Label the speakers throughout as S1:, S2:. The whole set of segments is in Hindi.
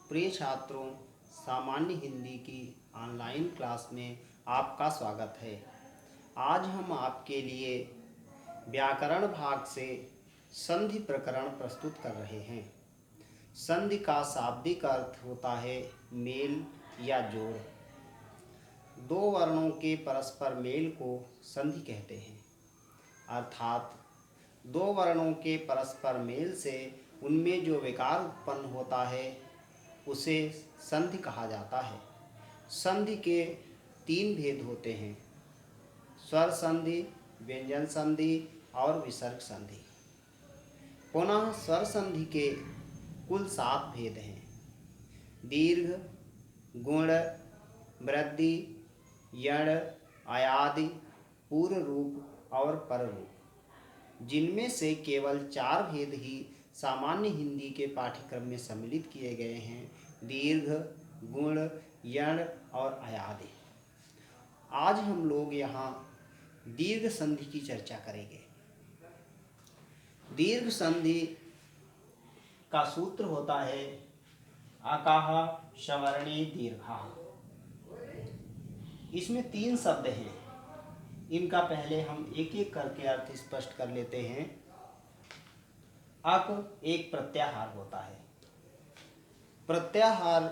S1: प्रिय छात्रों, सामान्य हिंदी की ऑनलाइन क्लास में आपका स्वागत है। आज हम आपके लिए व्याकरण भाग से संधि प्रकरण प्रस्तुत कर रहे हैं। संधि का शाब्दिक अर्थ होता है मेल या जोड़। दो वर्णों के परस्पर मेल को संधि कहते हैं, अर्थात दो वर्णों के परस्पर मेल से उनमें जो विकार उत्पन्न होता है उसे संधि कहा जाता है। संधि के तीन भेद होते हैं: स्वर संधि, व्यंजन संधि और विसर्ग संधि। पुनः स्वर संधि के कुल 7 भेद हैं: दीर्घ, गुण, वृद्धि, यण, अयादि, पूर्व रूप और पर रूप, जिनमें से केवल 4 भेद ही सामान्य हिंदी के पाठ्यक्रम में सम्मिलित किए गए हैं: दीर्घ, गुण, यण और अयादि। आज हम लोग यहाँ दीर्घ संधि की चर्चा करेंगे। दीर्घ संधि का सूत्र होता है अकाः सवर्णे दीर्घः। इसमें 3 शब्द हैं। इनका पहले हम एक एक करके अर्थ स्पष्ट कर लेते हैं। अक एक प्रत्याहार होता है। प्रत्याहार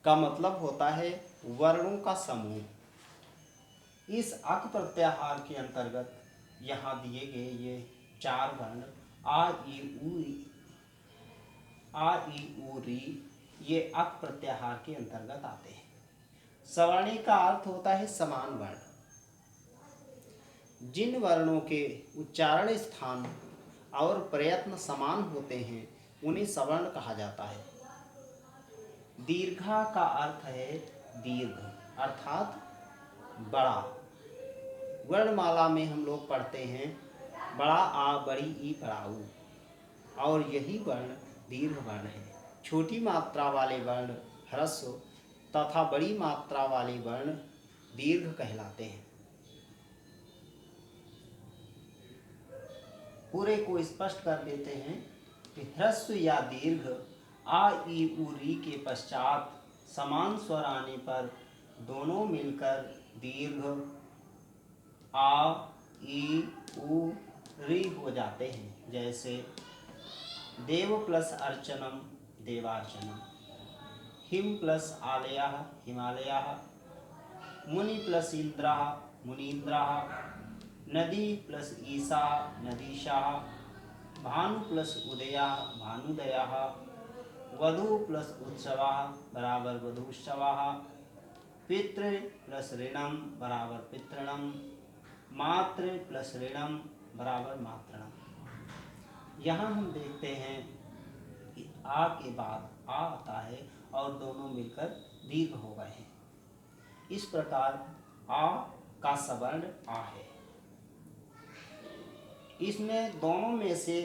S1: का मतलब होता है वर्णों का समूह। इस अक प्रत्याहार के अंतर्गत यहाँ दिए गए ये 4 वर्ण आ ई उ री ये अक प्रत्याहार के अंतर्गत आते हैं। सवर्णी का अर्थ होता है समान वर्ण। जिन वर्णों के उच्चारण स्थान और प्रयत्न समान होते हैं उन्हें सवर्ण कहा जाता है। दीर्घा का अर्थ है दीर्घ अर्थात बड़ा। वर्णमाला में हम लोग पढ़ते हैं बड़ा आ, बड़ी ई, बड़ाऊ, और यही वर्ण दीर्घ वर्ण है। छोटी मात्रा वाले वर्ण ह्रस्व तथा बड़ी मात्रा वाले वर्ण दीर्घ कहलाते हैं। पूरे को स्पष्ट कर देते हैं कि ह्रस्व या दीर्घ आ ई उ री के पश्चात समान स्वर आने पर दोनों मिलकर दीर्घ आ ई उ री हो जाते हैं। जैसे देव प्लस अर्चनम देवार्चनम, हिम प्लस आलयः हिमालयः, मुनि प्लस इंद्रः मुनीन्द्रः, नदी प्लस ईशा नदीशाः, भानु प्लस उदयः भानुदयः, वधु प्लस उत्सवः बराबर वधूत्सवः, पितृ प्लस ऋणम बराबर पितृणम, मातृ प्लस ऋणम बराबर मातृणम। यहाँ हम देखते हैं कि आ के बाद आ आता है और दोनों मिलकर दीर्घ हो गए हैं। इस प्रकार आ का सवर्ण आ है। इसमें दोनों में से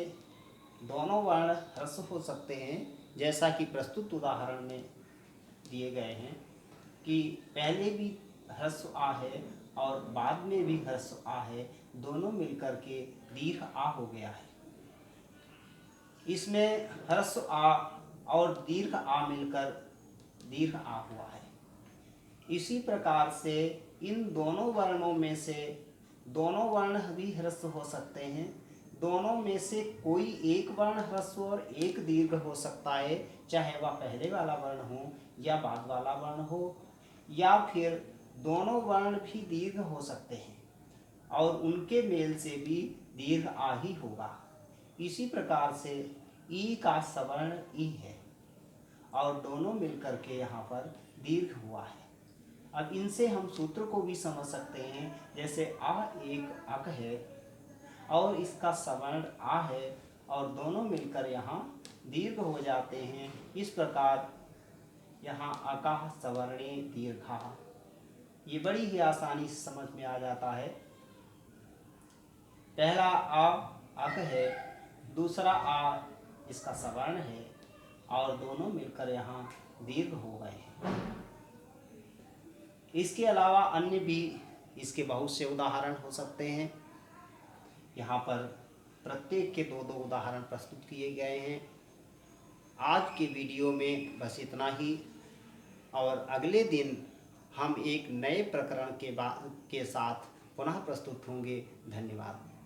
S1: दोनों वर्ण ह्रस्व हो सकते हैं, जैसा कि प्रस्तुत उदाहरण में दिए गए हैं कि पहले भी ह्रस्व आ है और बाद में भी ह्रस्व आ है, दोनों मिलकर के दीर्घ आ हो गया है। इसमें ह्रस्व आ और दीर्घ आ मिलकर दीर्घ आ हुआ है। इसी प्रकार से इन दोनों वर्णों में से दोनों वर्ण भी ह्रस्व हो सकते हैं। दोनों में से कोई एक वर्ण ह्रस्व और एक दीर्घ हो सकता है, चाहे वह पहले वाला वर्ण हो या बाद वाला वर्ण हो, या फिर दोनों वर्ण भी दीर्घ हो सकते हैं और उनके मेल से भी दीर्घ आ ही होगा। इसी प्रकार से ई का सवर्ण ई है और दोनों मिलकर के यहाँ पर दीर्घ हुआ है। अब इनसे हम सूत्र को भी समझ सकते हैं। जैसे आ एक अक है और इसका सवर्ण आ है और दोनों मिलकर यहाँ दीर्घ हो जाते हैं। इस प्रकार यहाँ अकाः सवर्णे दीर्घः, ये बड़ी ही आसानी से समझ में आ जाता है। पहला आ अक है, दूसरा आ इसका सवर्ण है और दोनों मिलकर यहाँ दीर्घ हो गए हैं। इसके अलावा अन्य भी इसके बहुत से उदाहरण हो सकते हैं। यहाँ पर प्रत्येक के 2-2 उदाहरण प्रस्तुत किए गए हैं। आज के वीडियो में बस इतना ही, और अगले दिन हम एक नए प्रकरण के साथ पुनः प्रस्तुत होंगे। धन्यवाद।